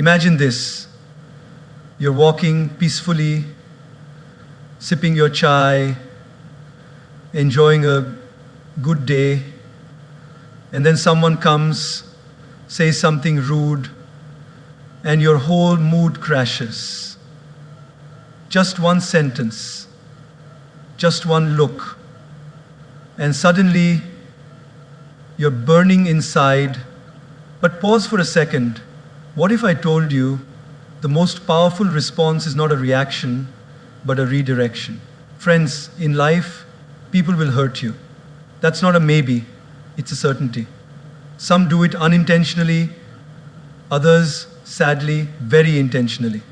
Imagine this. You're walking peacefully, sipping your chai, enjoying a good day, and then someone comes, says something rude, and your whole mood crashes. Just one sentence, just one look, and suddenly you're burning inside. But pause for a second. What if I told you the most powerful response is not a reaction, but a redirection? Friends, in life, people will hurt you. That's not a maybe, it's a certainty. Some do it unintentionally, others, sadly, very intentionally.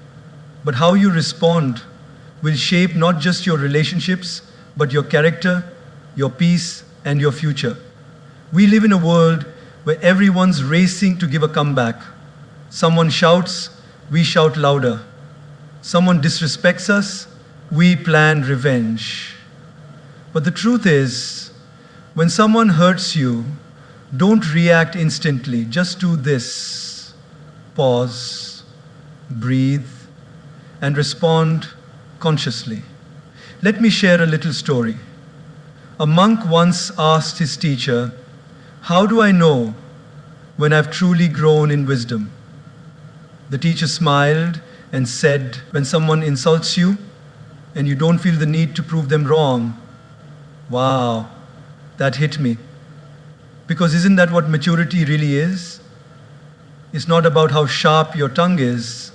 But how you respond will shape not just your relationships, but your character, your peace, and your future. We live in a world where everyone's racing to give a comeback. Someone shouts, we shout louder. Someone disrespects us, we plan revenge. But the truth is, when someone hurts you, don't react instantly. Just do this. Pause, breathe, and respond consciously. Let me share a little story. A monk once asked his teacher, "How do I know when I've truly grown in wisdom?" The teacher smiled and said, "When someone insults you and you don't feel the need to prove them wrong." Wow, that hit me. Because isn't that what maturity really is? It's not about how sharp your tongue is.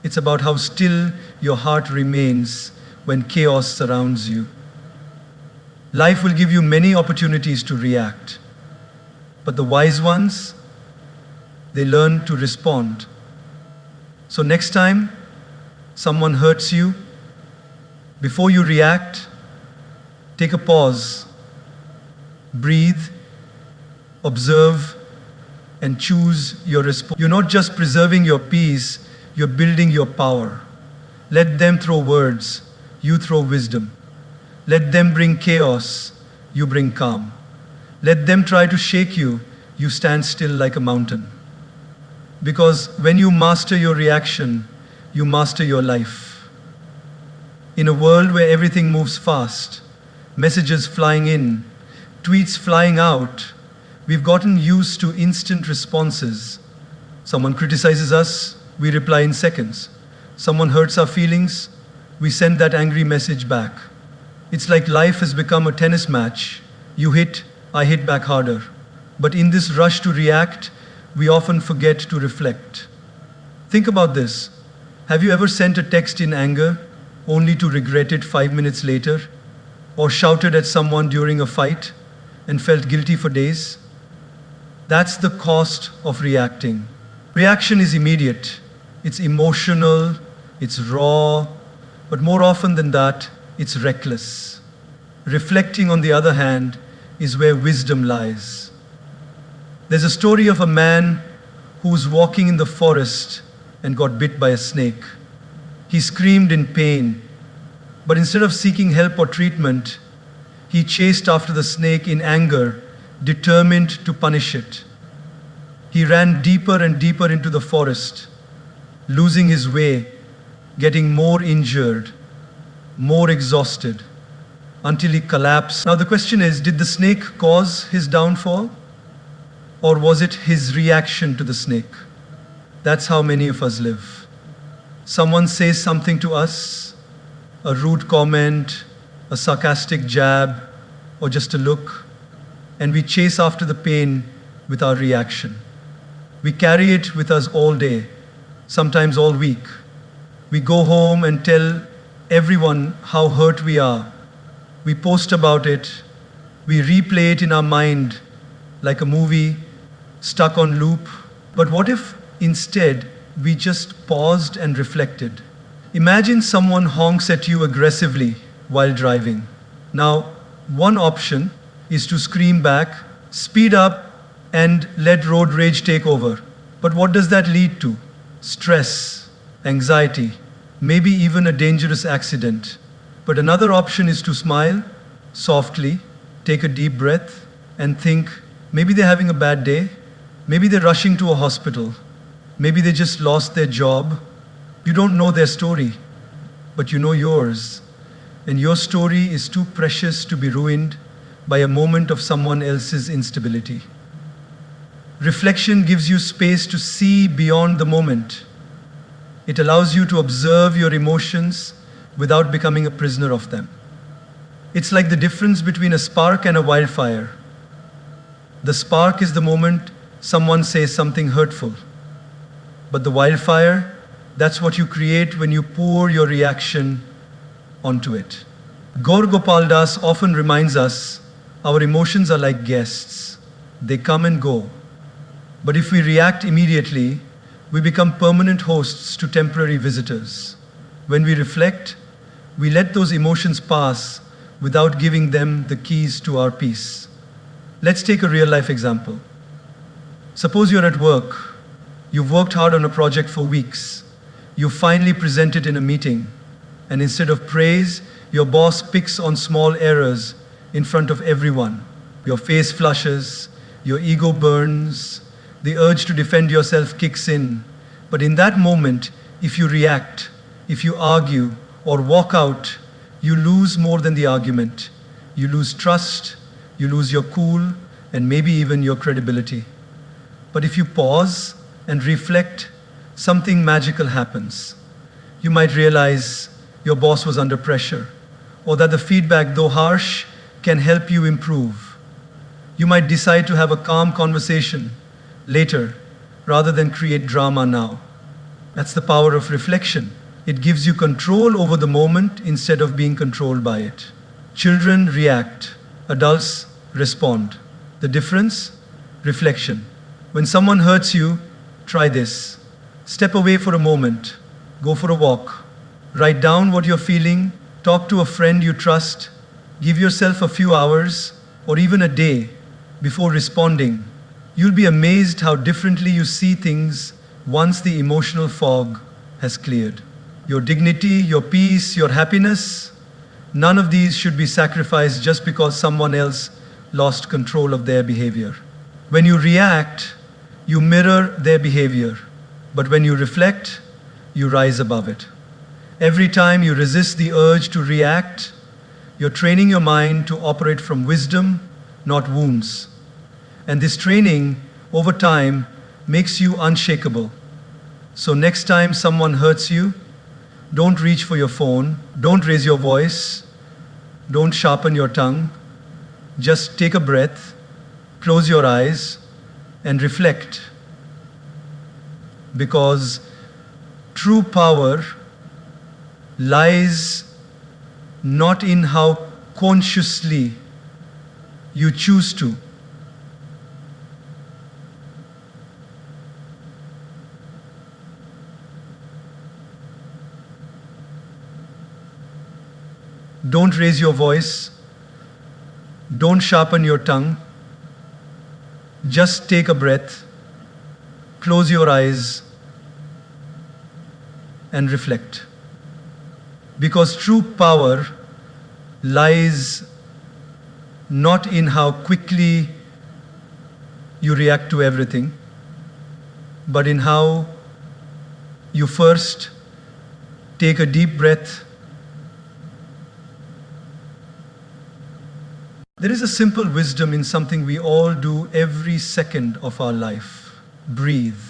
It's about how still your heart remains when chaos surrounds you. Life will give you many opportunities to react. But the wise ones, they learn to respond. So next time someone hurts you, before you react, take a pause, breathe, observe, and choose your response. You're not just preserving your peace, you're building your power. Let them throw words, you throw wisdom. Let them bring chaos, you bring calm. Let them try to shake you, you stand still like a mountain. Because when you master your reaction, you master your life. In a world where everything moves fast, messages flying in, tweets flying out, we've gotten used to instant responses. Someone criticizes us, we reply in seconds. Someone hurts our feelings, we send that angry message back. It's like life has become a tennis match. You hit, I hit back harder. But in this rush to react, we often forget to reflect. Think about this. Have you ever sent a text in anger only to regret it 5 minutes later? Or shouted at someone during a fight and felt guilty for days? That's the cost of reacting. Reaction is immediate. It's emotional, it's raw, but more often than that, it's reckless. Reflecting, on the other hand, is where wisdom lies. There's a story of a man who was walking in the forest and got bit by a snake. He screamed in pain, but instead of seeking help or treatment, he chased after the snake in anger, determined to punish it. He ran deeper and deeper into the forest, losing his way, getting more injured, more exhausted, until he collapsed. Now the question is, did the snake cause his downfall? Or was it his reaction to the snake? That's how many of us live. Someone says something to us, a rude comment, a sarcastic jab, or just a look, and we chase after the pain with our reaction. We carry it with us all day, sometimes all week. We go home and tell everyone how hurt we are. We post about it. We replay it in our mind like a movie stuck on loop. But what if instead we just paused and reflected? Imagine someone honks at you aggressively while driving. Now, one option is to scream back, speed up, and let road rage take over. But what does that lead to? Stress, anxiety, maybe even a dangerous accident. But another option is to smile softly, take a deep breath, and think, maybe they're having a bad day, maybe they're rushing to a hospital, Maybe they just lost their job. You don't know their story, but you know yours. And your story is too precious to be ruined by a moment of someone else's instability. Reflection gives you space to see beyond the moment. It allows you to observe your emotions without becoming a prisoner of them. It's like the difference between a spark and a wildfire. The spark is the moment someone says something hurtful. But the wildfire, that's what you create when you pour your reaction onto it. Gaur Gopal Das often reminds us our emotions are like guests. They come and go. But if we react immediately, we become permanent hosts to temporary visitors. When we reflect, we let those emotions pass without giving them the keys to our peace. Let's take a real-life example. Suppose you're at work. You've worked hard on a project for weeks. You finally present it in a meeting. And instead of praise, your boss picks on small errors in front of everyone. Your face flushes, your ego burns, the urge to defend yourself kicks in. But in that moment, if you react, if you argue or walk out, you lose more than the argument. You lose trust, you lose your cool, and maybe even your credibility. But if you pause and reflect, something magical happens. You might realize your boss was under pressure, or that the feedback, though harsh, can help you improve. You might decide to have a calm conversation later, rather than create drama now. That's the power of reflection. It gives you control over the moment instead of being controlled by it. Children react, adults respond. The difference? Reflection. When someone hurts you, try this. Step away for a moment. Go for a walk. Write down what you're feeling. Talk to a friend you trust. Give yourself a few hours or even a day before responding. You'll be amazed how differently you see things once the emotional fog has cleared. Your dignity, your peace, your happiness, none of these should be sacrificed just because someone else lost control of their behavior. When you react, you mirror their behavior. But when you reflect, you rise above it. Every time you resist the urge to react, you're training your mind to operate from wisdom, not wounds. And this training, over time, makes you unshakable. So next time someone hurts you, don't reach for your phone, don't raise your voice, don't sharpen your tongue. Just take a breath, close your eyes, and reflect. Because true power lies not in how consciously you choose to, don't raise your voice, don't sharpen your tongue, just take a breath, close your eyes, and reflect. Because true power lies not in how quickly you react to everything, but in how you first take a deep breath. There is a simple wisdom in something we all do every second of our life: breathe.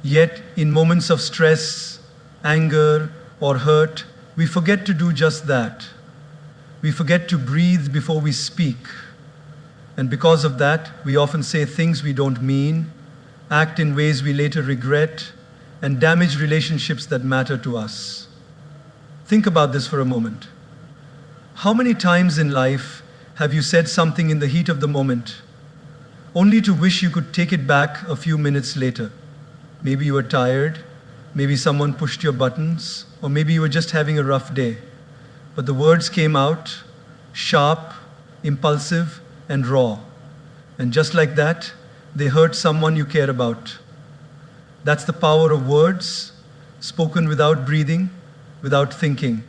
Yet, in moments of stress, anger, or hurt, we forget to do just that. We forget to breathe before we speak. And because of that, we often say things we don't mean, act in ways we later regret, and damage relationships that matter to us. Think about this for a moment. How many times in life have you said something in the heat of the moment, only to wish you could take it back a few minutes later? Maybe you were tired, maybe someone pushed your buttons, or maybe you were just having a rough day. But the words came out sharp, impulsive, and raw. And just like that, they hurt someone you care about. That's the power of words, spoken without breathing, without thinking.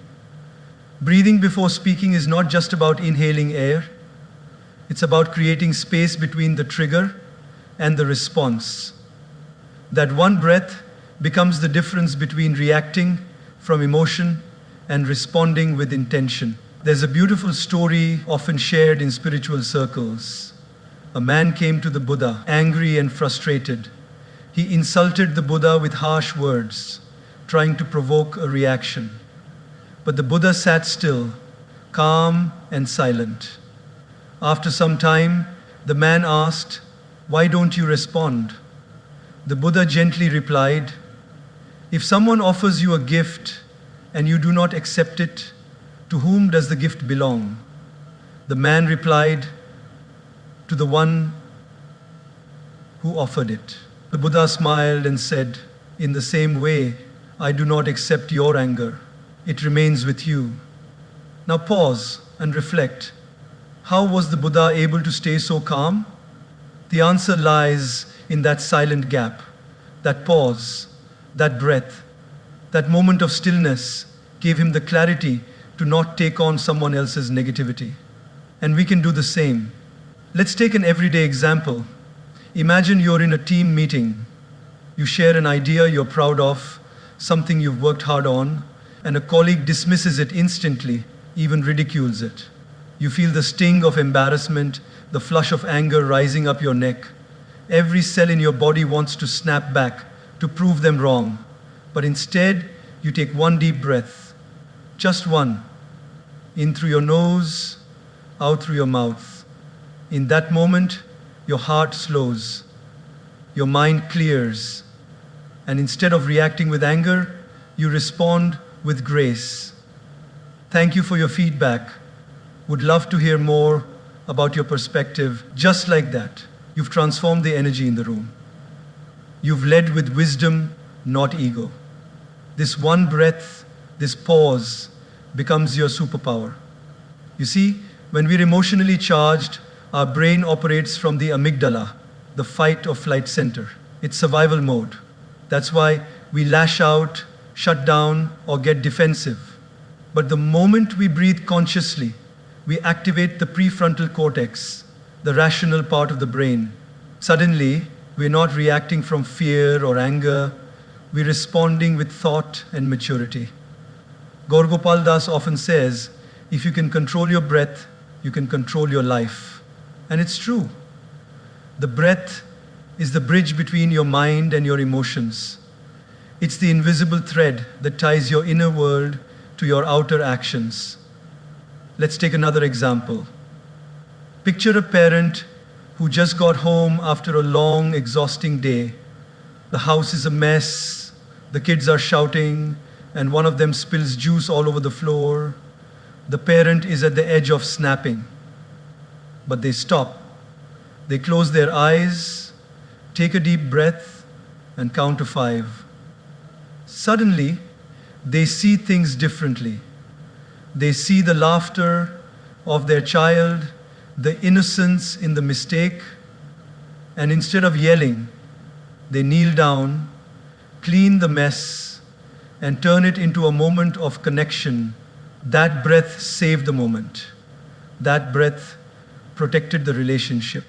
Breathing before speaking is not just about inhaling air. It's about creating space between the trigger and the response. That one breath becomes the difference between reacting from emotion and responding with intention. There's a beautiful story often shared in spiritual circles. A man came to the Buddha, angry and frustrated. He insulted the Buddha with harsh words, trying to provoke a reaction. But the Buddha sat still, calm and silent. After some time, the man asked, "Why don't you respond?" The Buddha gently replied, "If someone offers you a gift and you do not accept it, to whom does the gift belong?" The man replied, "To the one who offered it." The Buddha smiled and said, "In the same way, I do not accept your anger. It remains with you." Now pause and reflect. How was the Buddha able to stay so calm? The answer lies in that silent gap, that pause, that breath, that moment of stillness gave him the clarity to not take on someone else's negativity. And we can do the same. Let's take an everyday example. Imagine you're in a team meeting. You share an idea you're proud of, something you've worked hard on, and a colleague dismisses it instantly, even ridicules it. You feel the sting of embarrassment, the flush of anger rising up your neck. Every cell in your body wants to snap back to prove them wrong. But instead, you take one deep breath. Just one. In through your nose, out through your mouth. In that moment, your heart slows. Your mind clears. And instead of reacting with anger, you respond with grace. Thank you for your feedback. Would love to hear more about your perspective. Just like that, you've transformed the energy in the room. You've led with wisdom, not ego. This one breath, this pause, becomes your superpower. You see, when we're emotionally charged, our brain operates from the amygdala, the fight or flight center. It's survival mode. That's why we lash out, shut down, or get defensive. But the moment we breathe consciously, we activate the prefrontal cortex, the rational part of the brain. Suddenly, we're not reacting from fear or anger, we're responding with thought and maturity. Gaur Gopal often says, if you can control your breath, you can control your life. And it's true. The breath is the bridge between your mind and your emotions. It's the invisible thread that ties your inner world to your outer actions. Let's take another example. Picture a parent who just got home after a long, exhausting day. The house is a mess, the kids are shouting, and one of them spills juice all over the floor. The parent is at the edge of snapping. But they stop. They close their eyes, take a deep breath, and count to 5. Suddenly, they see things differently. They see the laughter of their child, the innocence in the mistake, and instead of yelling, they kneel down, clean the mess, and turn it into a moment of connection. That breath saved the moment. That breath protected the relationship.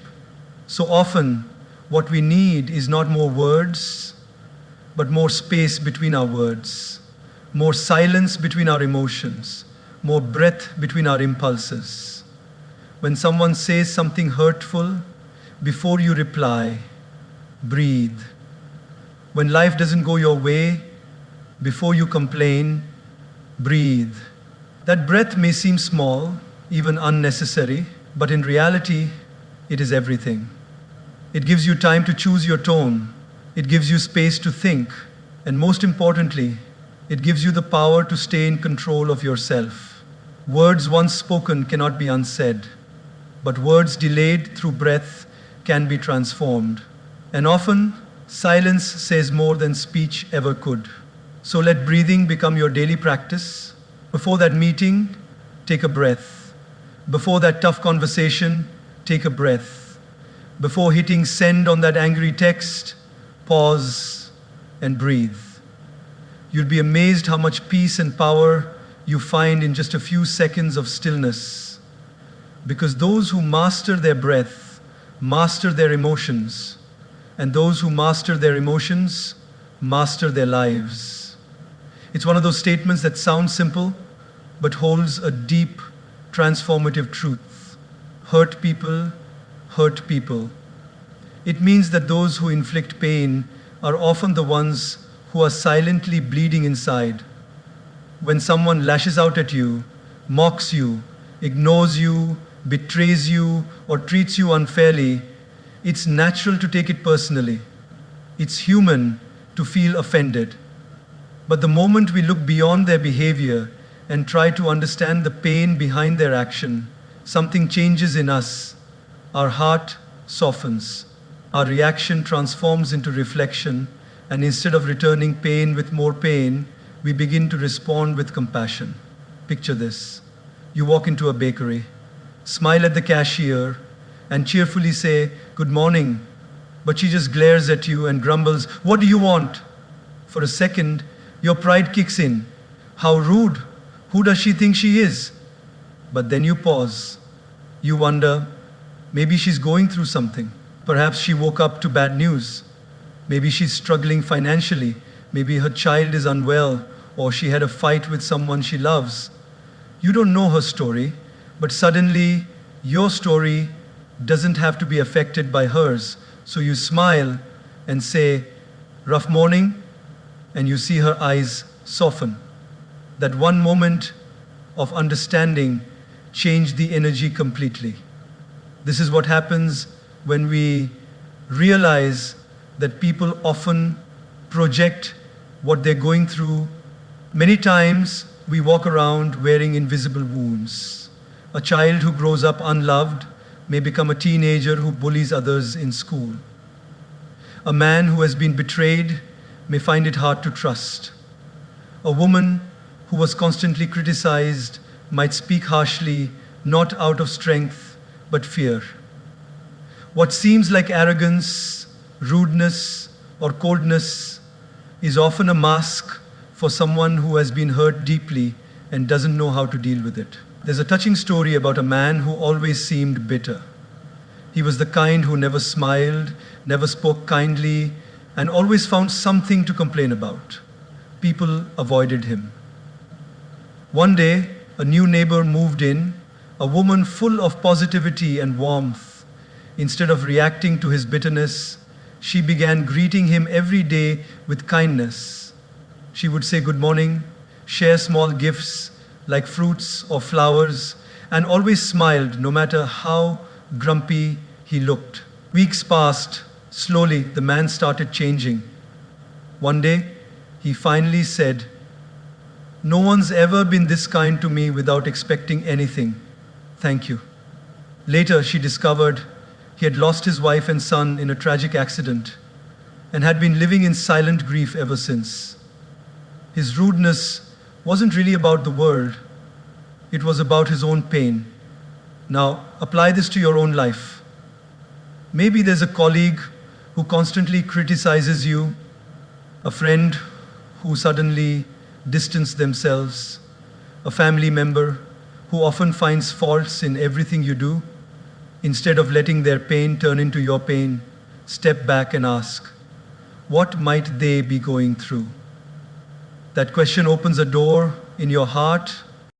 So often, what we need is not more words, but more space between our words, more silence between our emotions, more breath between our impulses. When someone says something hurtful, before you reply, breathe. When life doesn't go your way, before you complain, breathe. That breath may seem small, even unnecessary, but in reality, it is everything. It gives you time to choose your tone. It gives you space to think. And most importantly, it gives you the power to stay in control of yourself. Words once spoken cannot be unsaid, but words delayed through breath can be transformed. And often, silence says more than speech ever could. So let breathing become your daily practice. Before that meeting, take a breath. Before that tough conversation, take a breath. Before hitting send on that angry text, pause and breathe. You'll be amazed how much peace and power you find in just a few seconds of stillness. Because those who master their breath, master their emotions, And those who master their emotions master their lives. It's one of those statements that sounds simple but holds a deep, transformative truth. Hurt people hurt people. It means that those who inflict pain are often the ones who are silently bleeding inside. When someone lashes out at you, mocks you, ignores you, betrays you, or treats you unfairly, it's natural to take it personally. It's human to feel offended. But the moment we look beyond their behavior and try to understand the pain behind their action, something changes in us. Our heart softens. Our reaction transforms into reflection, and instead of returning pain with more pain, we begin to respond with compassion. Picture this. You walk into a bakery, smile at the cashier, and cheerfully say, "Good morning," but she just glares at you and grumbles, "What do you want?" For a second, your pride kicks in. How rude! Who does she think she is? But then you pause. You wonder, maybe she's going through something. Perhaps she woke up to bad news. Maybe she's struggling financially. Maybe her child is unwell, or she had a fight with someone she loves. You don't know her story, but suddenly your story doesn't have to be affected by hers. So you smile and say, "Rough morning," and you see her eyes soften. That one moment of understanding changed the energy completely. This is what happens when we realize that people often project what they're going through. Many times we walk around wearing invisible wounds. A child who grows up unloved may become a teenager who bullies others in school. A man who has been betrayed may find it hard to trust. A woman who was constantly criticized might speak harshly, not out of strength, but fear. What seems like arrogance, rudeness, or coldness is often a mask for someone who has been hurt deeply and doesn't know how to deal with it. There's a touching story about a man who always seemed bitter. He was the kind who never smiled, never spoke kindly, and always found something to complain about. People avoided him. One day, a new neighbor moved in, a woman full of positivity and warmth. Instead of reacting to his bitterness, she began greeting him every day with kindness. She would say good morning, share small gifts like fruits or flowers, and always smiled no matter how grumpy he looked. Weeks passed. Slowly, the man started changing. One day, he finally said, "No one's ever been this kind to me without expecting anything. Thank you." Later, she discovered he had lost his wife and son in a tragic accident and had been living in silent grief ever since. His rudeness wasn't really about the world, it was about his own pain. Now, apply this to your own life. Maybe there's a colleague who constantly criticizes you, a friend who suddenly distance themselves, a family member who often finds faults in everything you do. Instead of letting their pain turn into your pain, step back and ask, what might they be going through? That question opens a door in your heart